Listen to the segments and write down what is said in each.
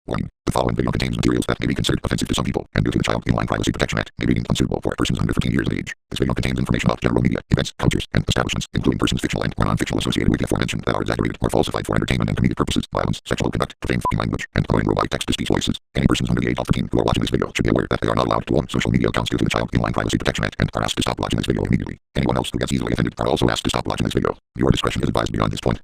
Warning. The following video contains materials that may be considered offensive to some people, and due to the Child in Line Privacy Protection Act, may be deemed unsuitable for persons under 15 years of age. This video contains information about general media, events, cultures, and establishments, including persons fictional and or non-fictional associated with the aforementioned that are exaggerated or falsified for entertainment and comedic purposes, violence, sexual conduct, profane fucking language, and other robotic text-to-speech voices. Any persons under the age of 15 who are watching this video should be aware that they are not allowed to own social media accounts due to the Child in Line Privacy Protection Act and are asked to stop watching this video immediately. Anyone else who gets easily offended are also asked to stop watching this video. Your discretion is advised beyond this point.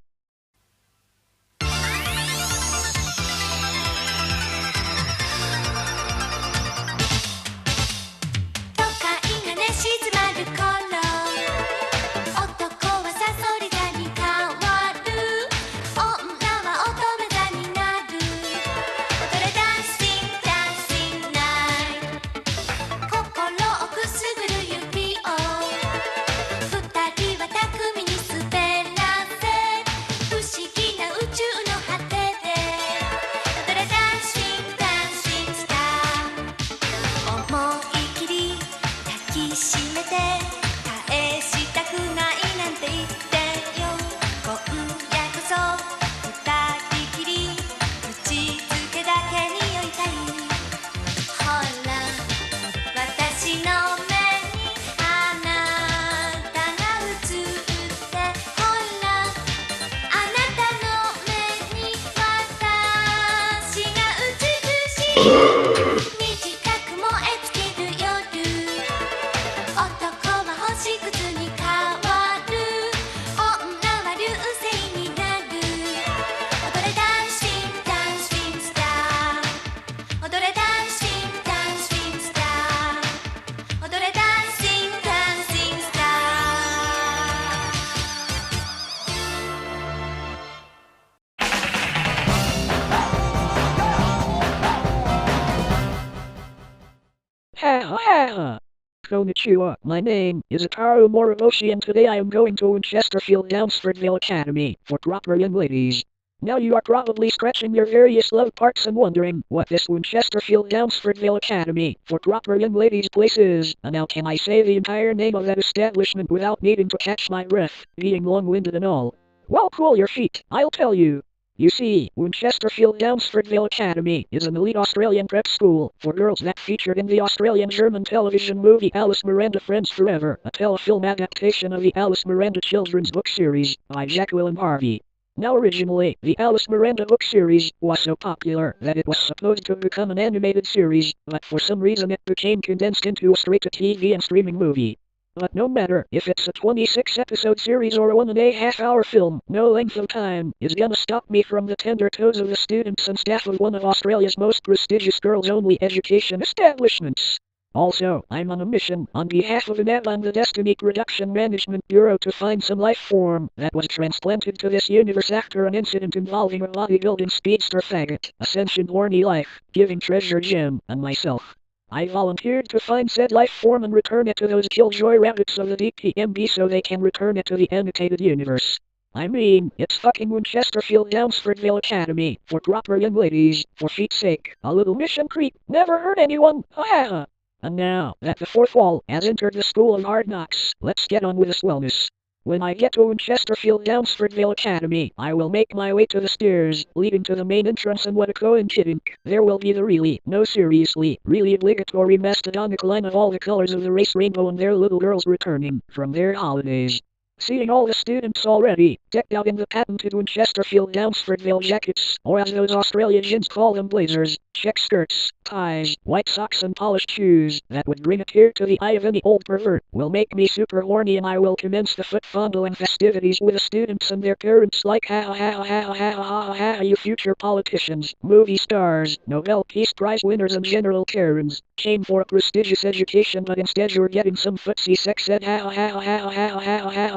Konnichiwa, my name is Ataru Moroboshi and today I am going to Winchesterfield Downsfordvale Academy for proper young ladies. Now you are probably scratching your various love parts and wondering what this Winchesterfield Downsfordvale Academy for proper young ladies place is, and now can I say the entire name of that establishment without needing to catch my breath, being long-winded and all? Well, cool your feet, I'll tell you. You see, Winchesterfield Downsfordvale Academy is an elite Australian prep school for girls that featured in the Australian-German television movie Alice Miranda Friends Forever, a telefilm adaptation of the Alice Miranda children's book series by Jacqueline Harvey. Now originally, the Alice Miranda book series was so popular that it was supposed to become an animated series, but for some reason it became condensed into a straight-to-TV and streaming movie. But no matter if it's a 26-episode series or a 1.5-hour film, no length of time is gonna stop me from the tender toes of the students and staff of one of Australia's most prestigious girls-only education establishments. Also, I'm on a mission on behalf of Annette and the Destiny Production Management Bureau to find some life form that was transplanted to this universe after an incident involving a bodybuilding speedster faggot, Ascension Horny Life, Giving Treasure Gem, and myself. I volunteered to find said life form and return it to those killjoy rabbits of the DPMB so they can return it to the annotated universe. I mean, it's fucking Winchesterfield Downsfordvale Academy for proper young ladies, for feet's sake, a little mission creep, never hurt anyone, ha. And now that the fourth wall has entered the school of hard knocks, let's get on with this wellness. When I get to Winchesterfield Downsfordvale Academy, I will make my way to the stairs, leading to the main entrance and what a coincidence. There will be the really, no seriously, really obligatory mastodonic line of all the colors of the race rainbow and their little girls returning from their holidays. Seeing all the students already, decked out in the patented Winchesterfield Downsfordvale jackets, or as those Australians call them blazers, check skirts, ties, white socks and polished shoes, that would bring a tear to the eye of any old pervert, will make me super horny and I will commence the foot fondling festivities with the students and their parents like you future politicians, movie stars, Nobel Peace Prize winners and general Karens, came for a prestigious education but instead you're getting some footsie sex ed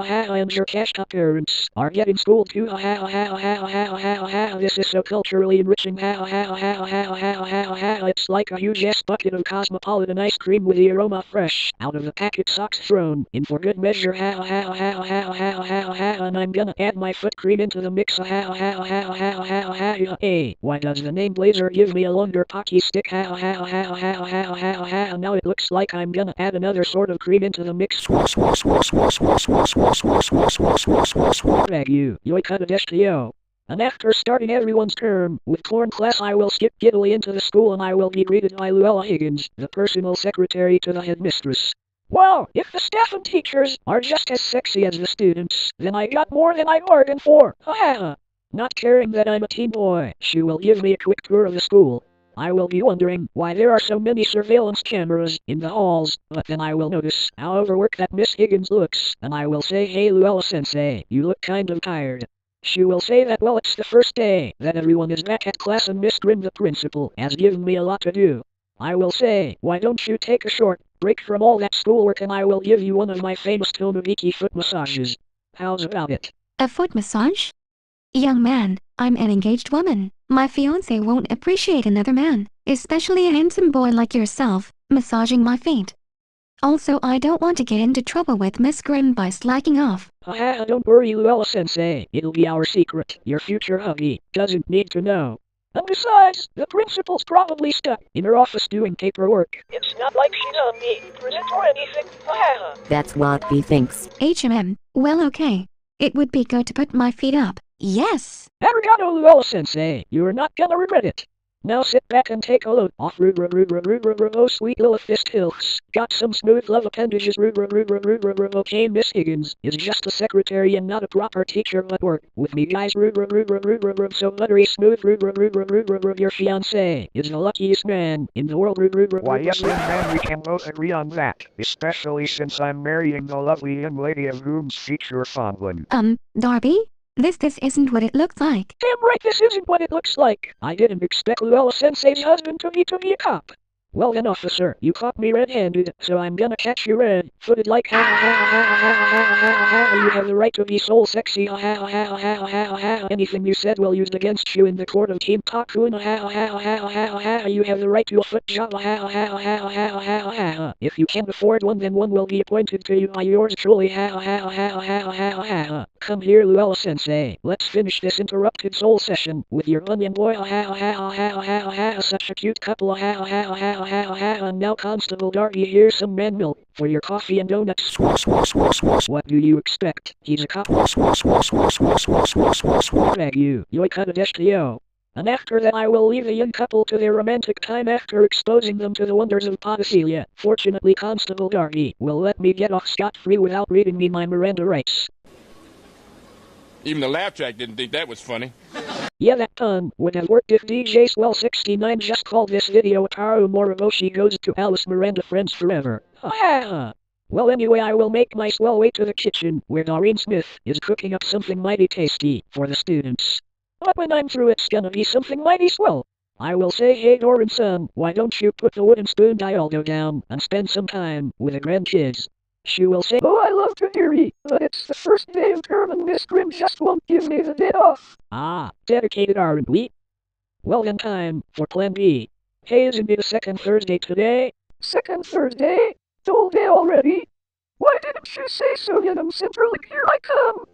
and your cashed up parents are getting schooled too this is so culturally enriching it's like a huge ass bucket of cosmopolitan ice cream with the aroma fresh out of the packet socks thrown in for good measure and I'm gonna add my foot cream into the mix hey, why does the name Blazer give me a longer pocky stick now it looks like I'm gonna add another sort of cream into the mix Rag you, yoi cut a yo. And after starting everyone's term with corn class, I will skip giddily into the school and I will be greeted by Luella Higgins, the personal secretary to the headmistress. Well, if the staff and teachers are just as sexy as the students, then I got more than I bargained for. Ha ha. Not caring that I'm a teen boy, she will give me a quick tour of the school. I will be wondering why there are so many surveillance cameras in the halls, but then I will notice how overworked that Miss Higgins looks, and I will say, "Hey Luella-sensei, you look kind of tired." She will say that, well, it's the first day that everyone is back at class and Miss Grimm, the principal, has given me a lot to do. I will say, why don't you take a short break from all that schoolwork and I will give you one of my famous Tomobiki foot massages. How's about it? A foot massage? Young man, I'm an engaged woman. My fiancé won't appreciate another man, especially a handsome boy like yourself, massaging my feet. Also, I don't want to get into trouble with Miss Grimm by slacking off. Haha, don't worry Luella-sensei, it'll be our secret. Your future hubby doesn't need to know. And besides, the principal's probably stuck in her office doing paperwork. It's not like she's on me present or anything. Haha. That's what he thinks. Well, okay. It would be good to put my feet up. Yes. Arigato Luella-sensei, you're not gonna regret it. Now sit back and take a load off oh sweet little fist hills. Got some smooth love appendages okay, Miss Higgins is just a secretary and not a proper teacher, but work with me guys so buttery smooth your fiancé is the luckiest man in the world Why yes young man, we can both agree on that, especially since I'm marrying the lovely young lady of whom's feet you're fondling. Darby? This isn't what it looks like. Damn right this isn't what it looks like. I didn't expect Luella-sensei's husband to be a cop. Well then, officer, you caught me red-handed, so I'm gonna catch you red-footed like you have the right to be soul sexy anything you said will used against you in the court of Team Takun you have the right to a foot job if you can't afford one then one will be appointed to you by yours truly Come here Luella-sensei, let's finish this interrupted soul session with your onion boy such a cute couple and now Constable Darby, here's some man milk for your coffee and donuts. What do you expect? He's a cop. Beg you, yo. And after that I will leave the young couple to their romantic time after exposing them to the wonders of podophilia. Fortunately Constable Darby will let me get off scot-free without reading me my Miranda rights. Even the laugh track didn't think that was funny. Yeah, that pun would have worked if DJ Swell69 just called this video Ataru Moroboshi Goes to Alice Miranda Friends Forever. Well anyway, I will make my swell way to the kitchen where Doreen Smith is cooking up something mighty tasty for the students. But when I'm through it's gonna be something mighty swell. I will say, hey Doreen son, why don't you put the wooden spoon dialdo down and spend some time with the grandkids? She will say, oh, I love to hear ye, but it's the first day of term and Miss Grimm just won't give me the day off. Dedicated aren't we? Well then time for plan B. Hey, isn't it the second Thursday today? Second Thursday? Whole day already? Why didn't you say so, young Central? Here I come.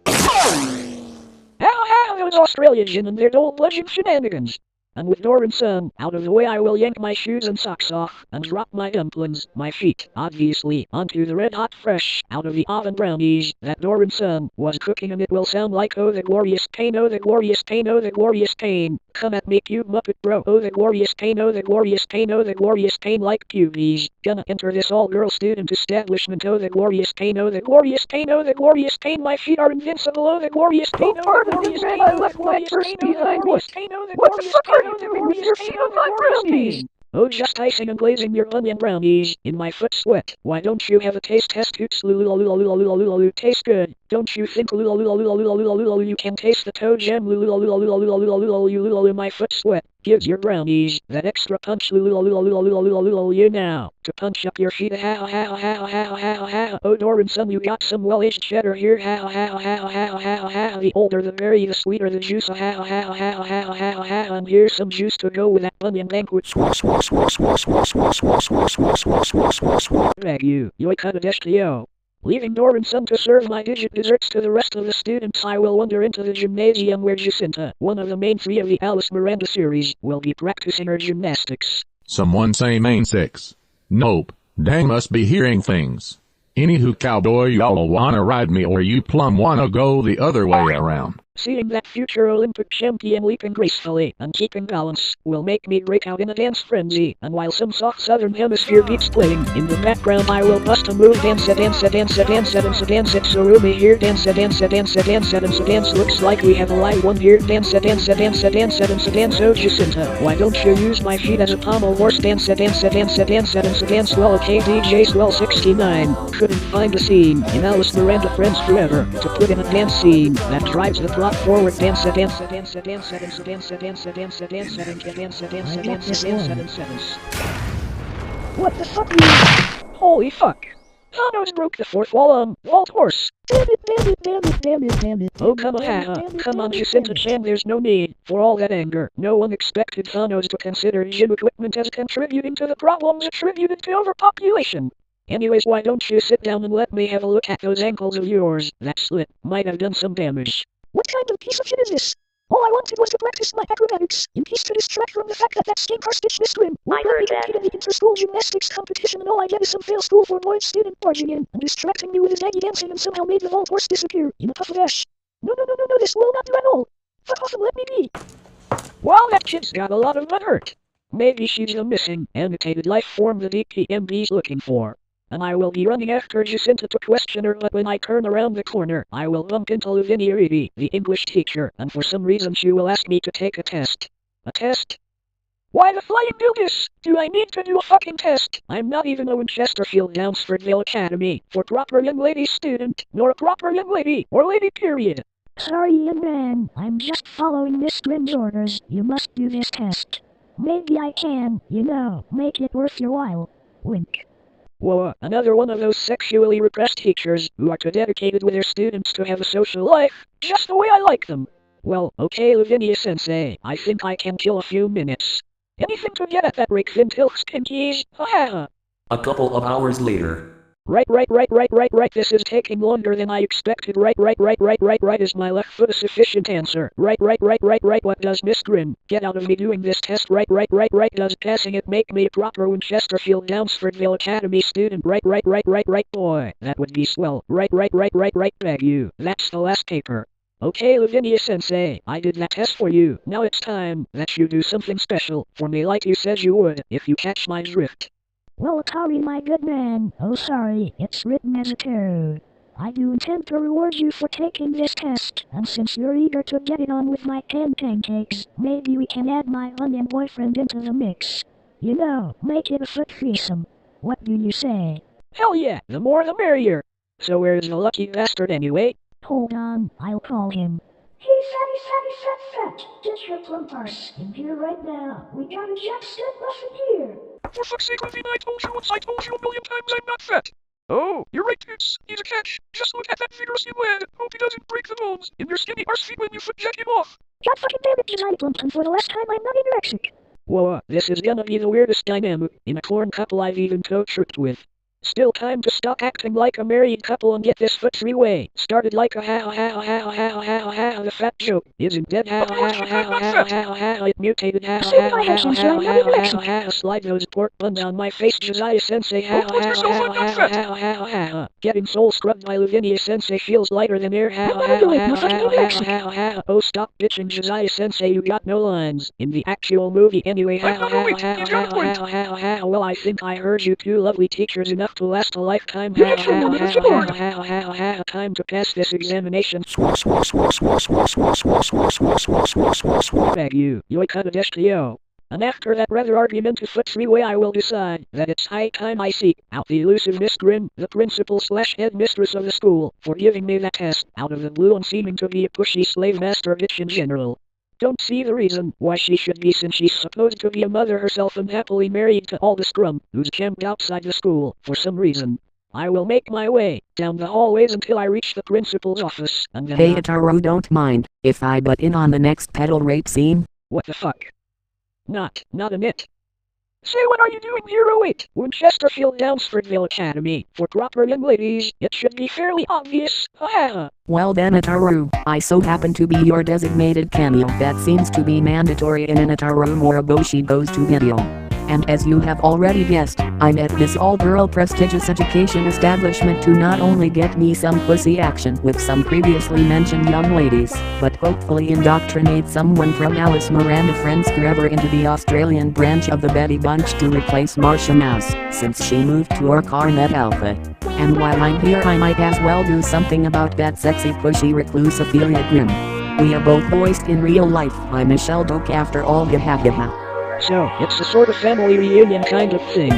How those Australians and their old legend shenanigans. And with Doran's son out of the way I will yank my shoes and socks off, and drop my dumplings, my feet, obviously, onto the red-hot fresh, out-of-the-oven brownies that Doran's son was cooking, and it will sound like, oh the glorious pain, oh the glorious pain, oh the glorious pain. Come at me, you Muppet bro, oh the glorious pain, oh the glorious pain, oh the glorious pain, like pubies. Gonna enter this all-girl student establishment, oh the glorious pain, oh the glorious pain, oh the glorious pain, my feet are invincible, oh the glorious pain, oh the glorious pain, I left my purse behind me. What the fuck are you doing with your feet on my brownies? Oh, just icing and glazing your onion brownies in my foot sweat. Why don't you have a taste test? Oops, taste good. Don't you think you can taste the toe jam in my foot sweat? Gives your brownies that extra punch you now to punch up your feet. Oh, Doran son, you got some well-aged cheddar here. The older the berry, the sweeter the juice. And here's some juice to go with that onion banquet. Beg you, yo. Leaving Doran's son to serve my digit desserts to the rest of the students, I will wander into the gymnasium where Jacinta, one of the main three of the Alice Miranda series, will be practicing her gymnastics. Someone say main six. Nope. Dang, must be hearing things. Anywho, cowboy, y'all wanna ride me or you plumb wanna go the other way around? Seeing that future Olympic champion leaping gracefully and keeping balance will make me break out in a dance frenzy, and while some soft southern hemisphere beats playing in the background, I will bust a move. Dance it, dance it, dance it, dance it, dance it, dance it. So Rumi here, dance it, dance it, dance it, dance it, dance it, dance. Looks like we have a live one here. Dance it, dance it, dance it, dance it, dance it, dance. Oh Jacinta, why don't you use my feet as a pommel horse? Dance it, dance it, dance it, dance it, dance it, dance. Well, okay, DJ Swell 69 couldn't find a scene in Alice Miranda Friends Forever to put in a dance scene that drives the plot forward. Dance it, dance it, dance it, dance it, dance it, dance it, dance it, dance it, dance it, dance it, dance it, dance it, dance it, dance it. What the fuck? Holy fuck! Thanos broke the fourth wall on Walt Horse. Damn it, damn it, damn it, damn it, damn it. Oh, come on, Jacinta-chan, there's no need for all that anger. No one expected Thanos to consider gym equipment as contributing to the problems attributed to overpopulation. Anyways, why don't you sit down and let me have a look at those ankles of yours? That slit might have done some damage. What kind of piece of shit is this? All I wanted was to practice my acrobatics, in peace to distract from the fact that skin car stitch this twin won't let me compete in the inter-school gymnastics competition, and all I get is some fail school for boys student barging in and distracting me with his aggy dancing and somehow made the Vault Horse disappear in a puff of ash. No, this will not do at all. Fuck off and let me be. Wow, that kid's got a lot of butt hurt. Maybe she's a missing, annotated life form the DPMB's looking for. And I will be running after Jacinta to question her, but when I turn around the corner, I will bump into Lavinia Reedy, the English teacher, and for some reason she will ask me to take a test. A test? Why the flying do this? Do I need to do a fucking test? I'm not even a Winchesterfield Downsfordvale Academy for proper young lady student, nor a proper young lady, or lady period. Sorry, young man, I'm just following Miss Grimm's orders. You must do this test. Maybe I can, make it worth your while. Wink. Whoa, another one of those sexually repressed teachers who are too dedicated with their students to have a social life, just the way I like them. Well, okay, Lavinia-sensei, I think I can kill a few minutes. Anything to get at that Rickfin Tilk's pinkies, ha. A couple of hours later. Right, this is taking longer than I expected. Right, is my left foot a sufficient answer? Right, what does Miss Grimm get out of me doing this test? Right, does passing it make me a proper Winchesterfield Downsfordvale Academy student? Right, boy, that would be swell. Right, beg you, that's the last paper. Okay, Lavinia-sensei, I did that test for you. Now it's time that you do something special for me like you said you would, if you catch my drift. Well, Atari, my good man, sorry, it's written as Ataru. I do intend to reward you for taking this test, and since you're eager to get it on with my pancakes, maybe we can add my onion boyfriend into the mix. Make it a foot threesome. What do you say? Hell yeah, the more the merrier. So where's the lucky bastard anyway? Hold on, I'll call him. Hey, fat, get your plump arse in here right now. We got a Jack Step muffin here. For fuck's sake, Levine, I told you once, I told you a million times I'm not fat. Oh, you're right, dudes. He's a catch. Just look at that vigorous new lad. Hope he doesn't break the bones in your skinny arse feet when you foot jack him off. God fucking damn it, Josiah Plumpton, for the last time I'm not anorexic. Whoa, this is gonna be the weirdest dynamic in a corn couple I've even co-tripped with. Still time to stop acting like a married couple and get this foot three-way. Started like a the fat joke isn't dead it mutated slide those pork buns on my face Josiah-sensei getting soul scrubbed by Lavinia-sensei feels lighter than air oh stop bitching Josiah-sensei, you got no lines in the actual movie anyway well I think I heard you two lovely teachers enough to last a lifetime. Time to pass this examination. Beg you, yo. And after that rather argumentative foot three-way I will decide that it's high time I seek out the elusive Miss Grimm, the principal/headmistress of the school, for giving me that test out of the blue and seeming to be a pushy slave master bitch in general. Don't see the reason why she should be, since she's supposed to be a mother herself and happily married to all the scrum who's camped outside the school for some reason. I will make my way down the hallways until I reach the principal's office and then... Hey Ataru, don't mind if I butt in on the next pedal rape scene? What the fuck? Not a nit. Say, what are you doing here? Oh wait, Winchesterfield Downsfordvale Academy for proper young ladies. It should be fairly obvious. Well then Ataru, I so happen to be your designated cameo that seems to be mandatory in an Ataru Moroboshi goes to video. And as you have already guessed, I'm at this all-girl prestigious education establishment to not only get me some pussy action with some previously mentioned young ladies, but hopefully indoctrinate someone from Alice Miranda Friends forever into the Australian branch of the Betty Bunch to replace Marcia Mouse, since she moved to Orcarnet Alpha. And while I'm here I might as well do something about that sexy pushy recluse Ophelia Grimm. We are both voiced in real life by Michelle Doak after all. So, it's a sort of family reunion kind of thing.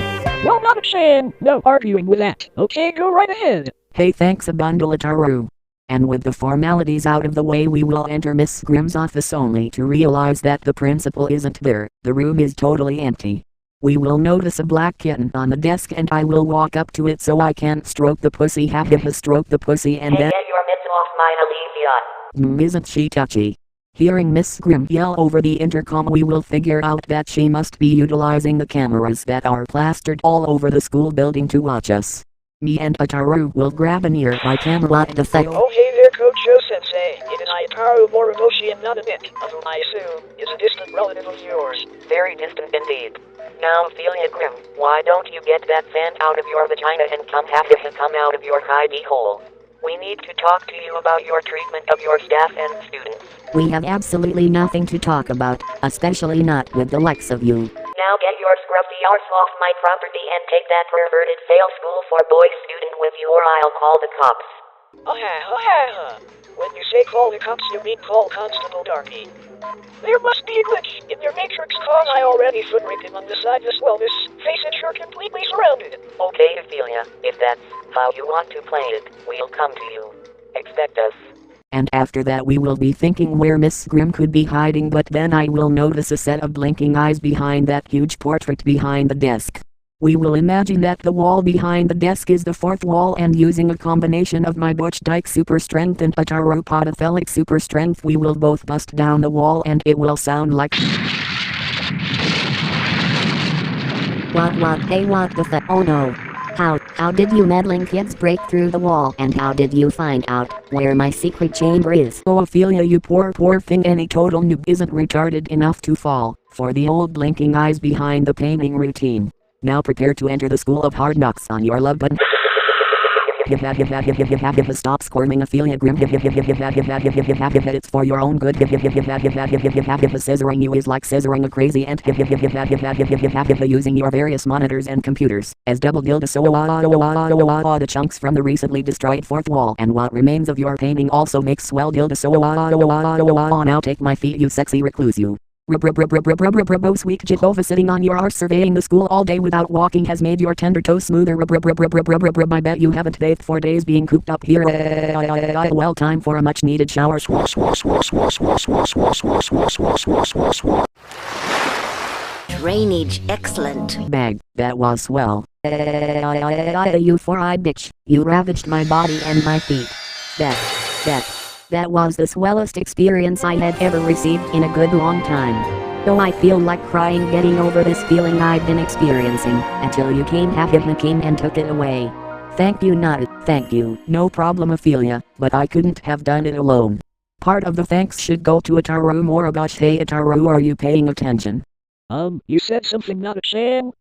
Well, not a shame. No arguing with that. Okay, go right ahead. Hey, thanks a bundle, Ataru. And with the formalities out of the way, we will enter Miss Grimm's office only to realize that the principal isn't there. The room is totally empty. We will notice a black kitten on the desk and I will walk up to it so I can stroke the pussy. Stroke the pussy and then— Hey, get your mitts off my Olivia. Isn't she touchy? Hearing Miss Grimm yell over the intercom, we will figure out that she must be utilizing the cameras that are plastered all over the school building to watch us. Me and Ataru will grab a nearby camera and effect. Oh hey there, Coach Sensei. It is Ataru Moroboshi and not a bit, of whom I assume is a distant relative of yours. Very distant indeed. Now, Ophelia Grimm, why don't you get that sand out of your vagina and come out of your hidey hole? We need to talk to you about your treatment of your staff and students. We have absolutely nothing to talk about, especially not with the likes of you. Now get your scruffy arse off my property and take that perverted fail school for boys student with you or I'll call the cops. When you say call the cops, you mean call Constable Darky. There must be a glitch in your matrix cause I already foot raped him on the side as well. This face is sure completely surrounded. Okay, Ophelia, if that's how you want to play it, we'll come to you. Expect us. And after that we will be thinking where Miss Grimm could be hiding, but then I will notice a set of blinking eyes behind that huge portrait behind the desk. We will imagine that the wall behind the desk is the fourth wall, and using a combination of my Butch Dyke super strength and Ataru Podophilic super strength we will both bust down the wall and it will sound like— What, hey, what the oh no. How did you meddling kids break through the wall, and how did you find out where my secret chamber is? Oh Ophelia, you poor thing, any total noob isn't retarded enough to fall for the old blinking eyes behind the painting routine. Now prepare to enter the school of hard knocks on your love button. Stop squirming, Ophelia Grimm. It's for your own good. Scissoring you is like scissoring a crazy ant. Using your various monitors and computers as double dildo the chunks from the recently destroyed fourth wall and what remains of your painting also makes swell dildo. Now take my feet, you sexy recluse, you. Sweet Jehovah, sitting on your arse surveying the school all day without walking has made your tender toes smoother. I bet you haven't bathed for days being cooped up here. Well, time for a much needed shower. Drainage excellent. Bag, that was swell. You four-eyed bitch, you ravaged my body and my feet. That was the swellest experience I had ever received in a good long time. Though I feel like crying getting over this feeling I've been experiencing, until you came and took it away. Thank you, thank you. No problem, Ophelia, but I couldn't have done it alone. Part of the thanks should go to Ataru Moroboshi. Hey Ataru, are you paying attention? You said something, not a sham?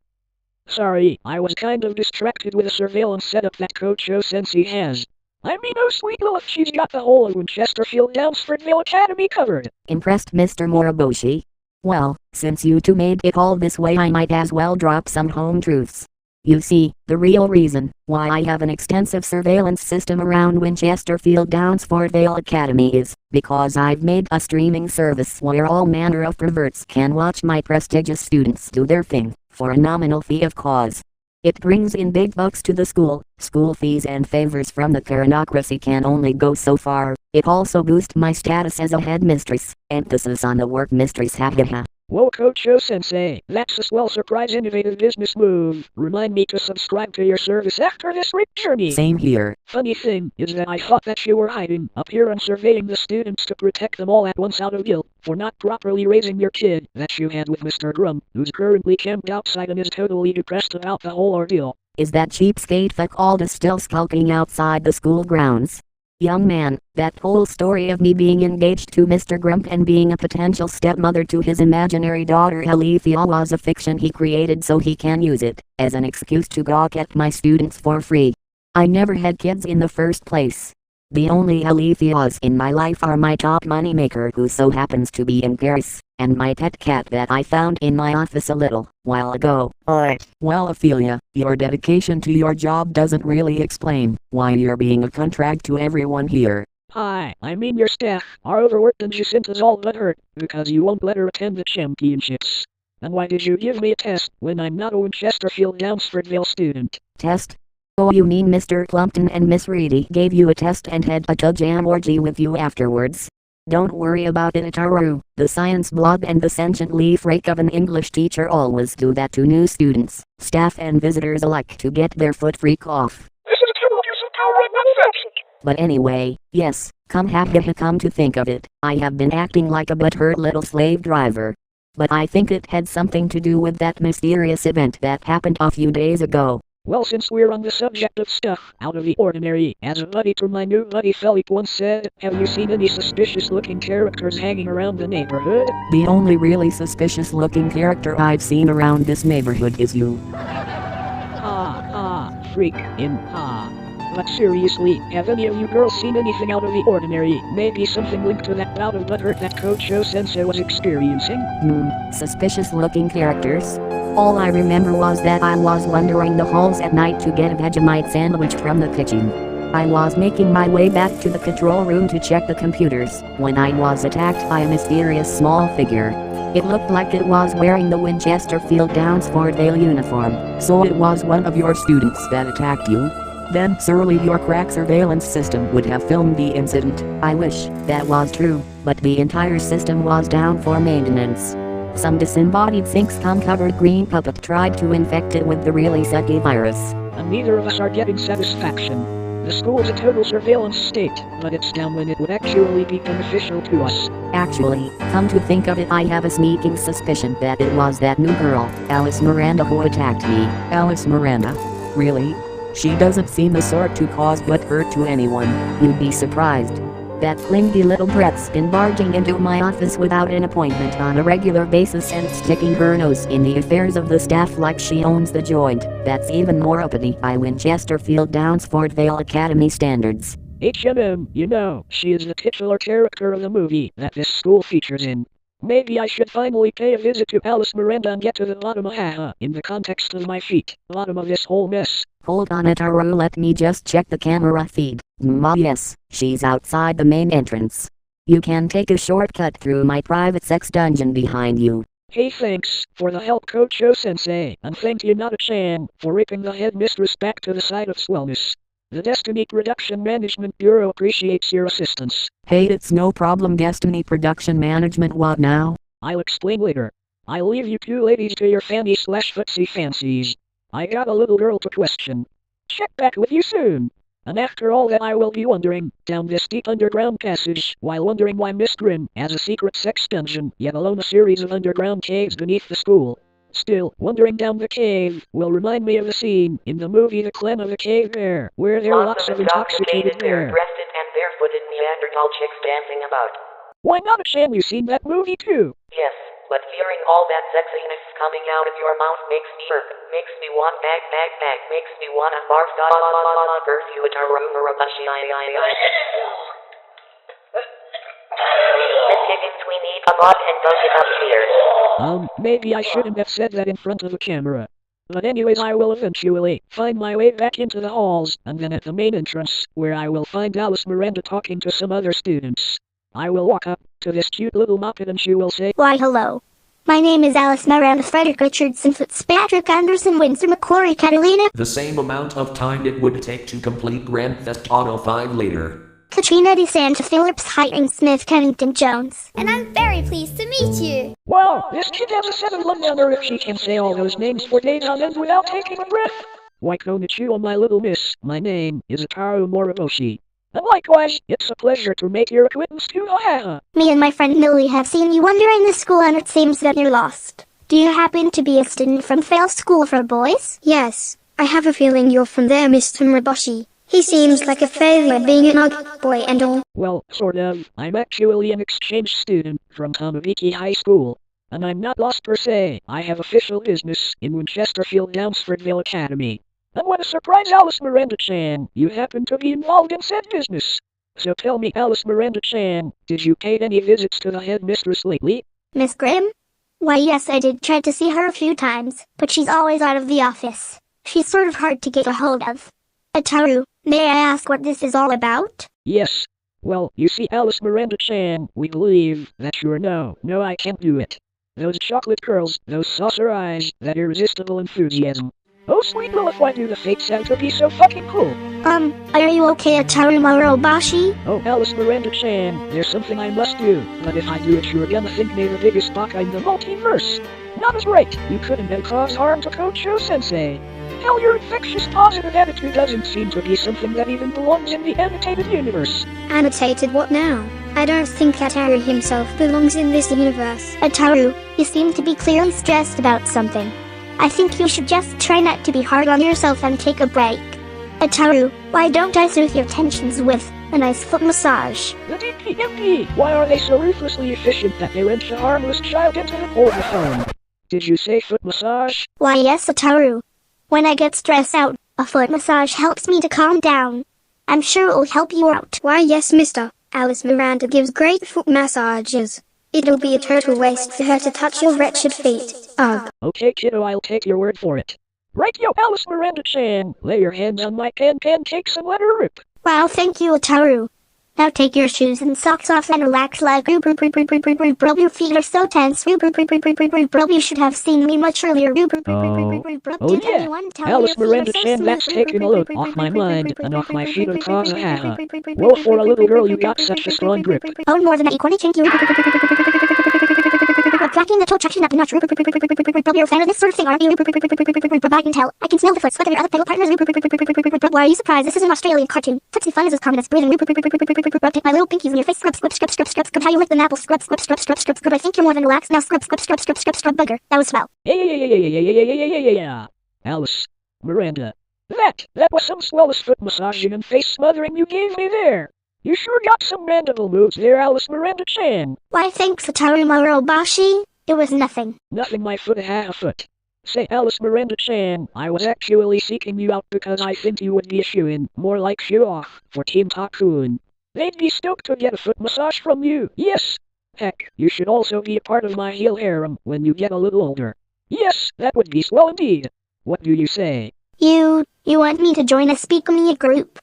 Sorry, I was kind of distracted with a surveillance setup that Coach Sensei has. I mean, oh sweet Lilith, she's got the whole of Winchesterfield Downsfordvale Academy covered. Impressed, Mr. Moroboshi? Well, since you two made it all this way, I might as well drop some home truths. You see, the real reason why I have an extensive surveillance system around Winchesterfield Downsfordvale Academy is because I've made a streaming service where all manner of perverts can watch my prestigious students do their thing for a nominal fee of cause. It brings in big bucks to the school fees and favors from the Karanocracy can only go so far. It also boosts my status as a headmistress, emphasis on the work mistress. Whoa, Coach Sensei, that's a swell surprise innovative business move. Remind me to subscribe to your service after this rich journey. Same here. Funny thing is that I thought that you were hiding up here and surveying the students to protect them all at once out of guilt for not properly raising your kid that you had with Mr. Grum, who's currently camped outside and is totally depressed about the whole ordeal. Is that cheapskate fuck Aldous still skulking outside the school grounds? Young man, that whole story of me being engaged to Mr. Grump and being a potential stepmother to his imaginary daughter Alethea was a fiction he created so he can use it as an excuse to gawk at my students for free. I never had kids in the first place. The only Aletheas in my life are my top moneymaker who so happens to be in Paris, and my pet cat that I found in my office a little while ago. Well, Ophelia, your dedication to your job doesn't really explain why you're being a contract to everyone here. Hi, I mean your staff are overworked and Jacinta's all but hurt because you won't let her attend the championships. And why did you give me a test when I'm not a Winchesterfield Downsfordvale student? Test? Oh, you mean Mr. Plumpton and Miss Reedy gave you a test and had a jam orgy with you afterwards? Don't worry about it, Ataru. The science blob and the sentient leaf rake of an English teacher always do that to new students, staff and visitors alike to get their foot freak off. This is a total use of power and manufacturing. But anyway, yes, come to think of it, I have been acting like a butthurt little slave driver. But I think it had something to do with that mysterious event that happened a few days ago. Well, since we're on the subject of stuff out of the ordinary, as a buddy to my new buddy Philip once said, have you seen any suspicious looking characters hanging around the neighborhood? The only really suspicious looking character I've seen around this neighborhood is you. Freak in But seriously, have any of you girls seen anything out of the ordinary? Maybe something linked to that bout of butthurt that Kocho Sensei was experiencing? Suspicious looking characters? All I remember was that I was wandering the halls at night to get a Vegemite sandwich from the kitchen. I was making my way back to the control room to check the computers, when I was attacked by a mysterious small figure. It looked like it was wearing the Winchesterfield Downsfordvale uniform, so it was one of your students that attacked you. Then surely your crack surveillance system would have filmed the incident. I wish that was true, but the entire system was down for maintenance. Some disembodied Sinkscom-covered green puppet tried to infect it with the really sucky virus. And neither of us are getting satisfaction. The school's a total surveillance state, but it's down when it would actually be beneficial to us. Actually, come to think of it, I have a sneaking suspicion that it was that new girl, Alice Miranda, who attacked me. Alice Miranda? Really? She doesn't seem the sort to cause butthurt to anyone, you'd be surprised. That clingy little brat's been barging into my office without an appointment on a regular basis and sticking her nose in the affairs of the staff like she owns the joint. That's even more uppity by Winchesterfield Downsfordvale Academy standards. You know, she is the titular character of the movie that this school features in. Maybe I should finally pay a visit to Alice Miranda and get to the bottom of in the context of my feet, bottom of this whole mess. Hold on, Ataru, let me just check the camera feed. Yes, she's outside the main entrance. You can take a shortcut through my private sex dungeon behind you. Hey, thanks for the help, Kocho Sensei, and thank you Nata-chan for ripping the headmistress back to the side of swellness. The Destiny Production Management Bureau appreciates your assistance. Hey, it's no problem, Destiny Production Management. What now? I'll explain later. I'll leave you two ladies to your fanny/footsie fancies. I got a little girl to question. Check back with you soon. And after all that, I will be wandering down this deep underground passage while wondering why Miss Grimm has a secret sex dungeon, yet alone a series of underground caves beneath the school. Still, wandering down the cave will remind me of a scene in the movie The Clan of the Cave Bear, where there are lots of intoxicated bear. Breasted and barefooted Neanderthal chicks dancing about. Why not, Chan? You seen that movie too? Yes, but hearing all that sexiness coming out of your mouth makes me burp, makes me want bag, makes me wanna barf, birth you Ataru Moroboshi. The tickets, we need a bot and bucket upstairs. Maybe I shouldn't have said that in front of the camera. But anyways, I will eventually find my way back into the halls, and then at the main entrance, where I will find Alice Miranda talking to some other students. I will walk up to this cute little moppet and she will say, "Why, hello. My name is Alice Miranda Frederick Richardson Fitzpatrick Anderson Windsor McClory Catalina." The same amount of time it would take to complete Grand Theft Auto 5 later. Katrina de Santa Phillips Hiring Smith Kennington Jones. And I'm very pleased to meet you. Wow, this kid has a 7 love number if she can say all those names for days on end without taking a breath. Why, konnichiwa, my little miss. My name is Ataru Moroboshi. And likewise, it's a pleasure to make your acquaintance too. Me and my friend Millie have seen you wandering the school and it seems that you're lost. Do you happen to be a student from Fail School for Boys? Yes, I have a feeling you're from there, Mr. Moroboshi. He seems like a failure being an ugly boy and all. Well, sort of. I'm actually an exchange student from Tomobiki High School. And I'm not lost per se. I have official business in Winchesterfield Downsfordvale Academy. And what a surprise, Alice Miranda-chan, you happen to be involved in said business. So tell me, Alice Miranda-chan, did you pay any visits to the headmistress lately? Miss Grimm? Why yes, I did try to see her a few times, but she's always out of the office. She's sort of hard to get a hold of. Ataru, may I ask what this is all about? Yes. Well, you see, Alice Miranda-chan, we believe that you're no, I can't do it. Those chocolate curls, those saucer eyes, that irresistible enthusiasm. Oh sweet Lilith, do the fates have to be so fucking cool? Are you okay, Ataru Moroboshi? Oh, Alice Miranda-chan, there's something I must do, but if I do it you're gonna think me the biggest baka in the multiverse. Not as right, you couldn't have caused harm to Kocho-sensei. Hell, your infectious positive attitude doesn't seem to be something that even belongs in the annotated universe. Annotated what now? I don't think Ataru himself belongs in this universe. Ataru, you seem to be clearly stressed about something. I think you should just try not to be hard on yourself and take a break. Ataru, why don't I soothe your tensions with a nice foot massage? The DPMP! Why are they so ruthlessly efficient that they wrench a harmless child into the phone? Did you say foot massage? Why yes, Ataru. When I get stressed out, a foot massage helps me to calm down. I'm sure it'll help you out. Why yes, mister. Alice Miranda gives great foot massages. It'll be a total waste for her to touch your wretched feet. Ugh. Okay kiddo, I'll take your word for it. Right yo, Alice Miranda-chan, lay your hands on my pancakes and let her rip. Wow, thank you, Ataru. Now take your shoes and socks off and relax like bro, your feet are so tense. Bro, you should have seen me much earlier. Oh yeah, Alice Miranda-chan, that's taking a load off my mind and off my feet and cause a haha. Well, for a little girl you got such a strong grip. Oh, more than equally, thank you. Tracking the toe, tracking up the notch. You're a fan of this sort of thing, aren't you? I can tell. I can smell the foot sweat of your other pedal partners. Why are you surprised? This is an Australian cartoon. Footsie fun is as common as breathing. Take my little pinkies in your face. Scrub. How you lick the apple. Scrub. I think you're more than relaxed now. Scrub. Bugger. That was swell. Yeah. Alice Miranda. That was some swellest foot massaging and face smothering you gave me there. You sure got some mandible moves there, Alice Miranda-chan. Why, thanks, Ataru Moroboshi. It was nothing. Nothing, my foot, a foot. Say, Alice Miranda-chan, I was actually seeking you out because I think you would be a shoo-in, more like shoo-off, for Team Tycoon. They'd be stoked to get a foot massage from you, yes. Heck, you should also be a part of my heel harem when you get a little older. Yes, that would be swell indeed. What do you say? You want me to join a Speak-O-Me group?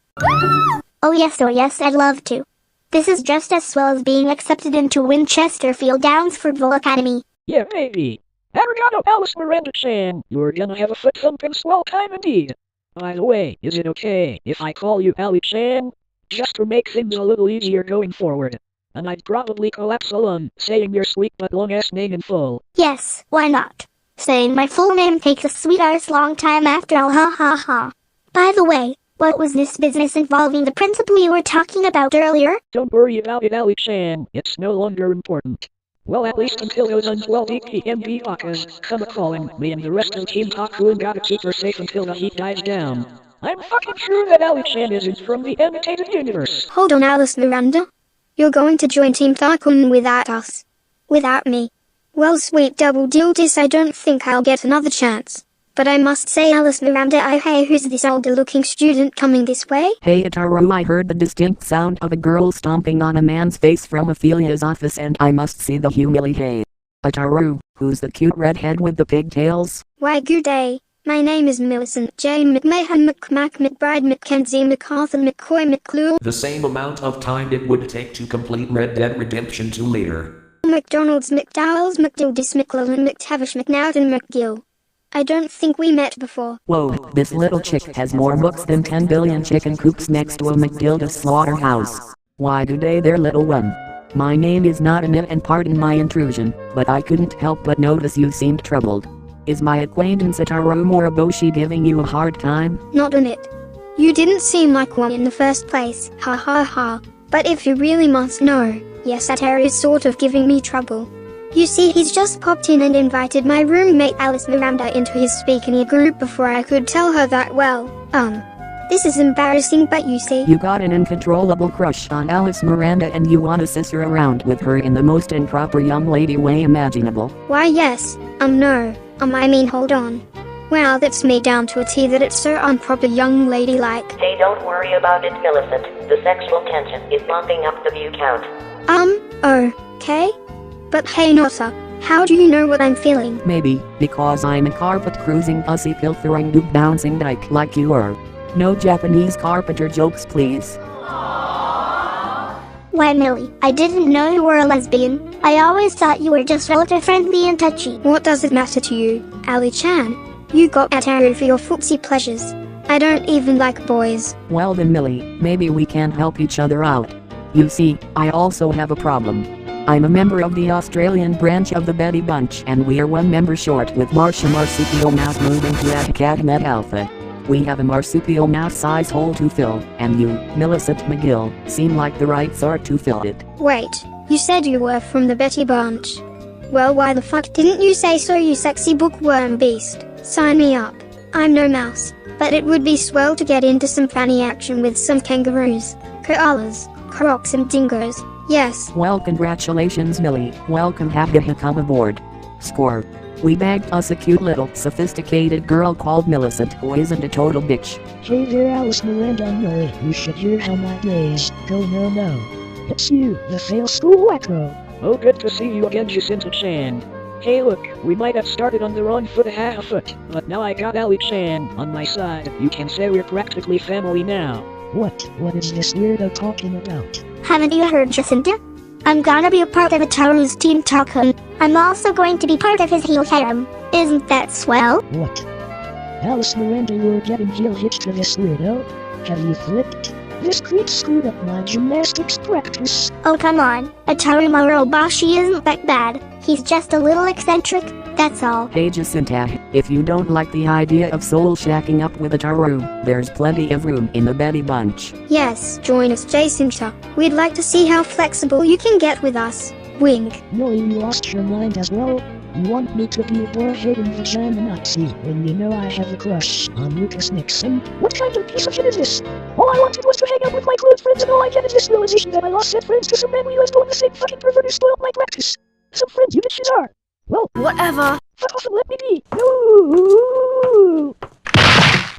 Oh yes, I'd love to. This is just as swell as being accepted into Winchesterfield Downsfordvale Academy. Yeah, maybe. Arigato, Alice Miranda-chan. You're gonna have a foot-thumping swell time indeed. By the way, is it okay if I call you Ali-chan? Just to make things a little easier going forward. And I'd probably collapse along, saying your sweet but long-ass name in full. Yes, why not? Saying my full name takes a sweet-ass long time after all, ha. By the way, what was this business involving the principal you were talking about earlier? Don't worry about it, Ali-chan. It's no longer important. Well, at least until those unwell DPMB bakas come a-calling, me and the rest of Team Tycoon gotta keep her safe until the heat dies down. I'm fucking sure that Ali-chan isn't from the annotated universe. Hold on, Alice Miranda. You're going to join Team Tycoon without us. Without me. Well, sweet double diltis, I don't think I'll get another chance. But I must say, Alice Miranda, hey, who's this older-looking student coming this way? Hey, Ataru, I heard the distinct sound of a girl stomping on a man's face from Ophelia's office and I must see the humiliate. Ataru, who's the cute redhead with the pigtails? Why, good day. My name is Millicent J. McMahon McMack McBride McKenzie McArthur McCoy McClure. The same amount of time it would take to complete Red Dead Redemption 2 later. McDonald's McDowell's McDildis McLellan McTavish McNowden McGill. I don't think we met before. Whoa, this little chick has more books than 10 billion chicken coops next to a McDilda slaughterhouse. Why good day there, little one. My name is not Annette and pardon my intrusion, but I couldn't help but notice you seemed troubled. Is my acquaintance Ataru Moroboshi giving you a hard time? Not Annette. You didn't seem like one in the first place, ha. But if you really must know, yes, Ataru is sort of giving me trouble. You see, he's just popped in and invited my roommate Alice Miranda into his Speak-O-Me group before I could tell her that, well, This is embarrassing, but you see, You got an uncontrollable crush on Alice Miranda and you wanna scissor around with her in the most improper young lady way imaginable. why yes, no, I mean hold on. Wow, that's me down to a T that it's so improper young lady like. Hey, don't worry about it, Millicent. The sexual tension is bumping up the view count. Okay? But hey Nota, how do you know what I'm feeling? Maybe, because I'm a carpet cruising pussy pilfering noob bouncing dyke like you are. No Japanese carpenter jokes please. Why, Millie, I didn't know you were a lesbian. I always thought you were just relative friendly and touchy. What does it matter to you, Ali-chan? You got Ataru for your footsie pleasures. I don't even like boys. Well then Millie, maybe we can help each other out. You see, I also have a problem. I'm a member of the Australian branch of the Betty Bunch and we're one member short with Marcia Marsupial Mouse moving to Acadmet Alpha. We have a marsupial mouse size hole to fill, and you, Millicent McGill, seem like the right sort to fill it. Wait, you said you were from the Betty Bunch. Well, why the fuck didn't you say so, you sexy bookworm beast? Sign me up. I'm no mouse, but it would be swell to get into some funny action with some kangaroos, koalas, crocs and dingoes. Yes. Well, congratulations Millie, welcome, happy to come aboard. Score. We bagged us a cute little sophisticated girl called Millicent who isn't a total bitch. Hey there, Alice Miranda, no, you should hear how my days go. No. It's you, the fail school wacko. Oh, good to see you again, Jacinta-chan. Hey look, we might have started on the wrong foot a foot, but now I got Ali-chan on my side. You can say we're practically family now. What is this weirdo talking about? Haven't you heard, Jacinta? I'm gonna be a part of Ataru's team Takun. I'm also going to be part of his heel harem. Isn't that swell? What? Alice Miranda, you're getting heel hitched to this weirdo? Have you flipped? This creep screwed up my gymnastics practice. Oh come on, Ataru Moroboshi isn't that bad. He's just a little eccentric, that's all. Hey Jacinta, if you don't like the idea of soul shacking up with Ataru, there's plenty of room in the Betty Bunch. Yes, join us, Jacinta. We'd like to see how flexible you can get with us. Wink. No, you lost your mind as well. You want me to be a boar-hating vagina Nazi when you know I have a crush on Lucas Nixon? What kind of piece of shit is this? All I wanted was to hang out with my close friends and all I get is this realization that I lost said friends to some man we go in the same fucking pervert who spoiled my practice. Some friends you bitches are. Well, whatever. Fuck off and let me be. No.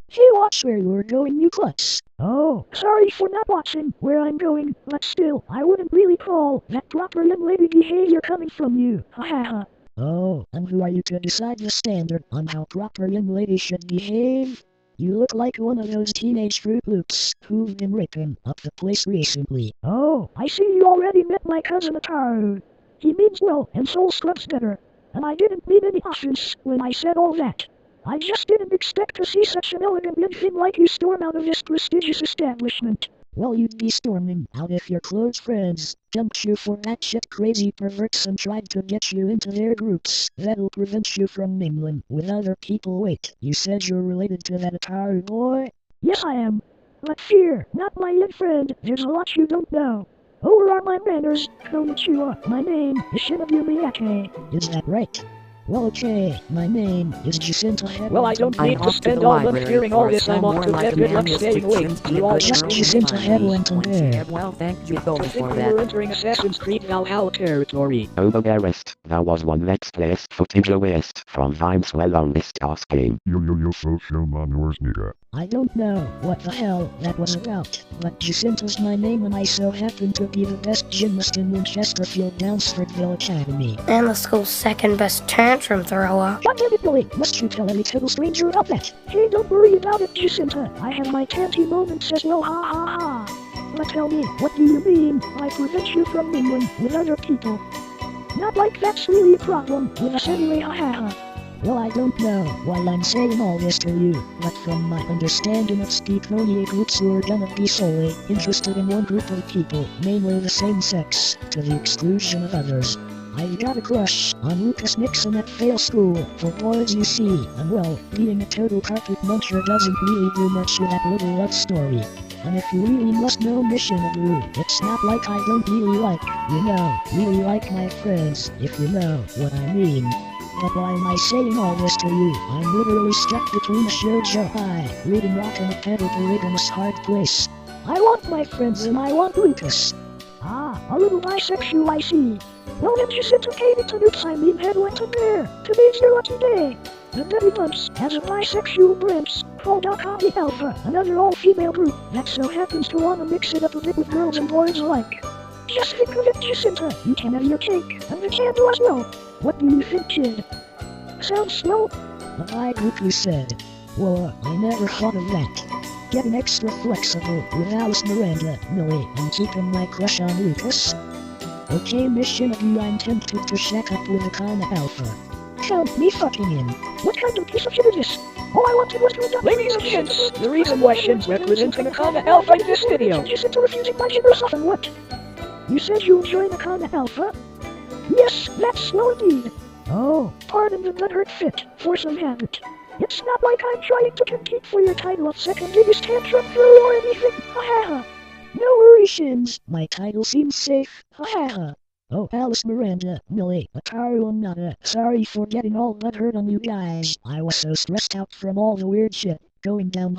Hey, watch where you're going, you klutz. Oh, sorry for not watching where I'm going, but still, I wouldn't really call that proper young lady behavior coming from you. Ha ha ha. Oh, and who are you to decide the standard on how proper young ladies should behave? You look like one of those teenage Fruit Loops who've been ripping up the place recently. Oh, I see you already met my cousin Ataru. He means well and soul scrubs better. And I didn't mean any offense when I said all that. I just didn't expect to see such an elegant young thing like you storm out of this prestigious establishment. Well, you'd be storming out if your close friends dumped you for batshit crazy perverts and tried to get you into their groups. That'll prevent you from mingling with other people. Wait, you said you're related to that Ataru boy? Yes, I am. But fear, not my young friend. There's a lot you don't know. Over are my manners. Konnichiwa. My name is Shinobu Miyake. Is that right? Well, okay, my name is Jacinta Headland. Well, I don't need to spend all month hearing all this. I'm off to bed. Good luck staying awake. You all just Jacinta Headland on there. Well, thank you both I think for we that. were entering Assassin's Creed Valhalla territory. Over there rest, there was one Let's Play footage list from Vime's well-on-list task game. Yo, social manures, nigga. I don't know what the hell that was about, but Jacinta's my name and I so happen to be the best gymnast in Winchesterfield, Downsfordvale Academy. And the school's second best tantrum thrower. God damn it, Billy! Must you tell any total stranger about that? Hey, don't worry about it, Jacinta. I have my tanty moments as well, ha ha ha. But tell me, what do you mean by prevent you from mingling with other people? Not like that's really a problem with us anyway, ha ha ha. Well, I don't know why I'm saying all this to you, but from my understanding of Speakonia groups who are gonna be solely interested in one group of people, namely the same sex, to the exclusion of others. I got a crush on Lucas Nixon at Fail School for boys, you see, and well, being a total carpet muncher doesn't really do much to that little love story. And if you really must know mission of you, it's not like I don't really like my friends, if you know what I mean. But why am I saying all this to you? I'm literally stuck between a shoujo high, reading rock and a pedal polygamous hard place. I want my friends and I want Lucas. Ah, a little bisexual I see. Well then just indicated to Newt I mean head went to there. Today's your lucky day. The Betty Bunch has a bisexual branch called Alchemy Alpha, another all-female group that so happens to want to mix it up a bit with girls and boys alike. Just think of it, Jacinta. You can have your cake, and the candle as well. What do you think, kid? Sounds slow? But I group you said. Well, I never thought of that. Getting extra flexible with Alice Miranda, Millie, and keeping my crush on Lucas. Okay, mission of you, I'm tempted to shack up with Akana Alpha. Count me fucking in. What kind of piece of shit is this? All I wanted was to adopt. Ladies and gents, the reason why Shin's representing Akana Alpha in this video. Jacinta refusing my gender stuff and what? You said you'll join Akana Alpha? Yes, that's slow indeed. Oh, pardon the butthurt fit, force of habit. It's not like I'm trying to compete for your title of second biggest tantrum throw or anything, ha. No worries, Shins, my title seems safe, ha. Oh, Alice Miranda, Millie, Ataru and Nada, sorry for getting all butthurt on you guys. I was so stressed out from all the weird shit going down,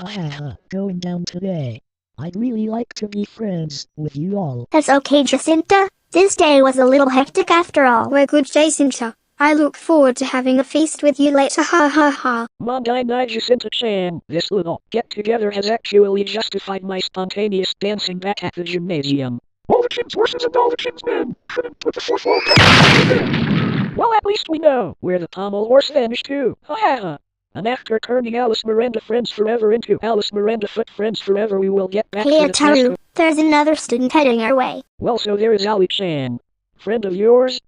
going down today. I'd really like to be friends with you all. That's okay, Jacinta. This day was a little hectic after all. We're good, Jacinta. I look forward to having a feast with you later, ha. Mondai Jacinta-chan, this little get-together has actually justified my spontaneous dancing back at the gymnasium. All the Chin's horses and all the Chin's men couldn't put the fourth wall back. Well, at least we know where the pommel horse vanished to, ha. And after turning Alice Miranda Friends Forever into Alice Miranda Foot Friends Forever, we will get back to the Ataru, there's another student heading our way. Well, so there is Ali-chan. Friend of yours?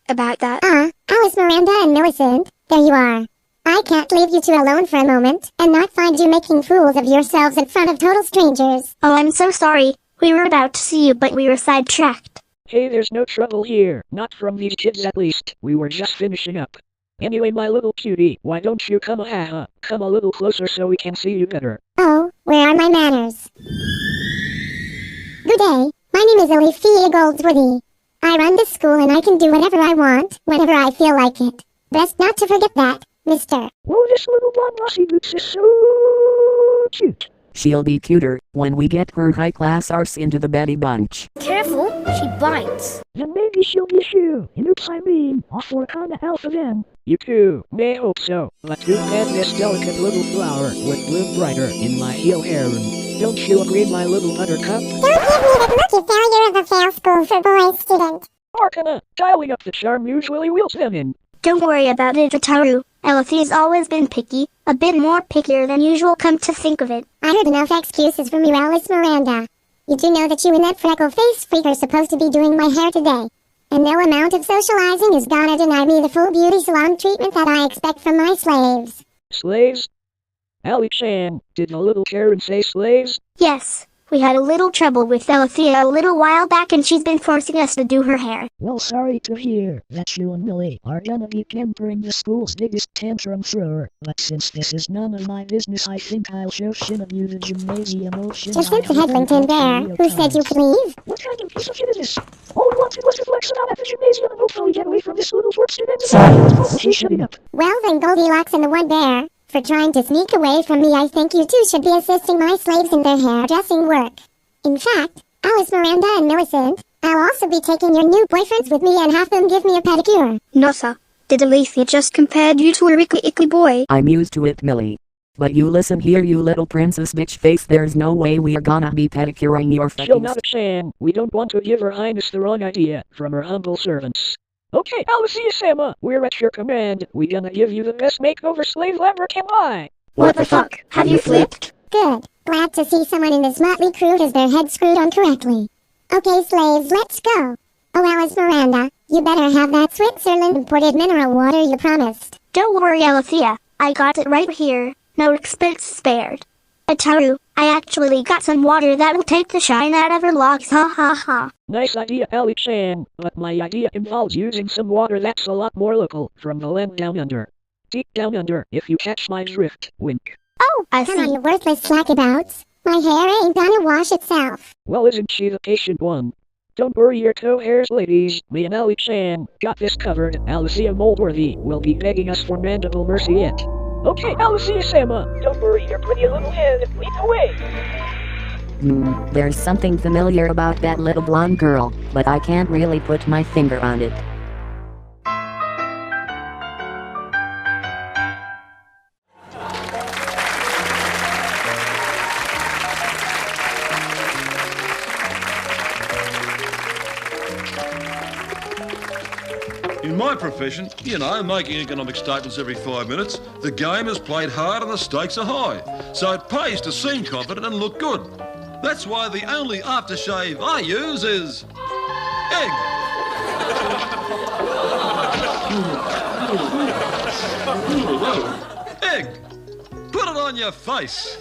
About that. Alice Miranda and Millicent, there you are. I can't leave you two alone for a moment, and not find you making fools of yourselves in front of total strangers. Oh, I'm so sorry. We were about to see you, but we were sidetracked. Hey, there's no trouble here. Not from these kids at least. We were just finishing up. Anyway, my little cutie, why don't you come a little closer so we can see you better. Oh, where are my manners? Good day, my name is Alethea Goldsworthy. I run this school and I can do whatever I want, whenever I feel like it. Best not to forget that, mister. Whoa, this little blonde Rossi Boots is so cute. She'll be cuter when we get her high-class arse into the Betty Bunch. Careful, she bites. Then maybe she'll be you. And oops, I mean, off for Akana Alpha then. You too, may hope so. But too bad this delicate little flower would bloom brighter in my heel harem. Don't you agree, my little buttercup? Don't give me that look, you failure of a fail school for boys student. Arcana, dialing up the charm usually wheels them in. Don't worry about it, Ataru. Alethea's always been picky, a bit more pickier than usual, come to think of it. I heard enough excuses from you, Alice Miranda. You do know that you and that freckle-faced freak are supposed to be doing my hair today. And no amount of socializing is gonna deny me the full beauty salon treatment that I expect from my slaves. Slaves? Ali-chan, did the little Karen say slaves? Yes. We had a little trouble with Alethea a little while back and she's been forcing us to do her hair. Well, sorry to hear that you and Millie are gonna be pampering the school's biggest tantrum thrower. But since this is none of my business, I think I'll show Shinobu the gymnasium ocean. Jacinta Headlington there, who said you could leave? What kind of piece of shit is this? All we wanted was to flex it out at the gymnasium and hopefully get away from this little twerp student. She's shutting up. Well then, Goldilocks and the One Bear. For trying to sneak away from me, I think you two should be assisting my slaves in their hairdressing work. In fact, Alice Miranda and Millicent, I'll also be taking your new boyfriends with me and have them give me a pedicure. Nossa, did Alethea just compared you to a icky boy? I'm used to it, Millie. But you listen here, you little princess bitch face, there's no way we're gonna be pedicuring your face. She'll not a chan. We don't want to give her highness the wrong idea from her humble servants. Okay, Alicia-sama, we're at your command. We gonna give you the best makeover slave ever, can I? What the fuck? Have you flipped? Good. Glad to see someone in this motley crew has their head screwed on correctly. Okay, slaves, let's go. Oh, Alice Miranda, you better have that Switzerland imported mineral water you promised. Don't worry, Alethea. I got it right here. No expense spared. Ataru, I actually got some water that will take the shine out of her locks, ha. Nice idea, Ali-chan, but my idea involves using some water that's a lot more local, from the land down under. Deep down under, if you catch my drift, wink. Oh, I see. Come on, you worthless slackabouts. My hair ain't gonna wash itself. Well, isn't she the patient one? Don't worry your toe hairs, ladies. Me and Ali-chan got this covered. Alicia Moldworthy will be begging us for mandible mercy yet. Okay, Alicia-sama. Don't worry your pretty little head. Lead the way. There's something familiar about that little blonde girl, but I can't really put my finger on it. In my profession, making economic statements every 5 minutes, the game is played hard and the stakes are high. So it pays to seem confident and look good. That's why the only aftershave I use is egg. Egg. Put it on your face.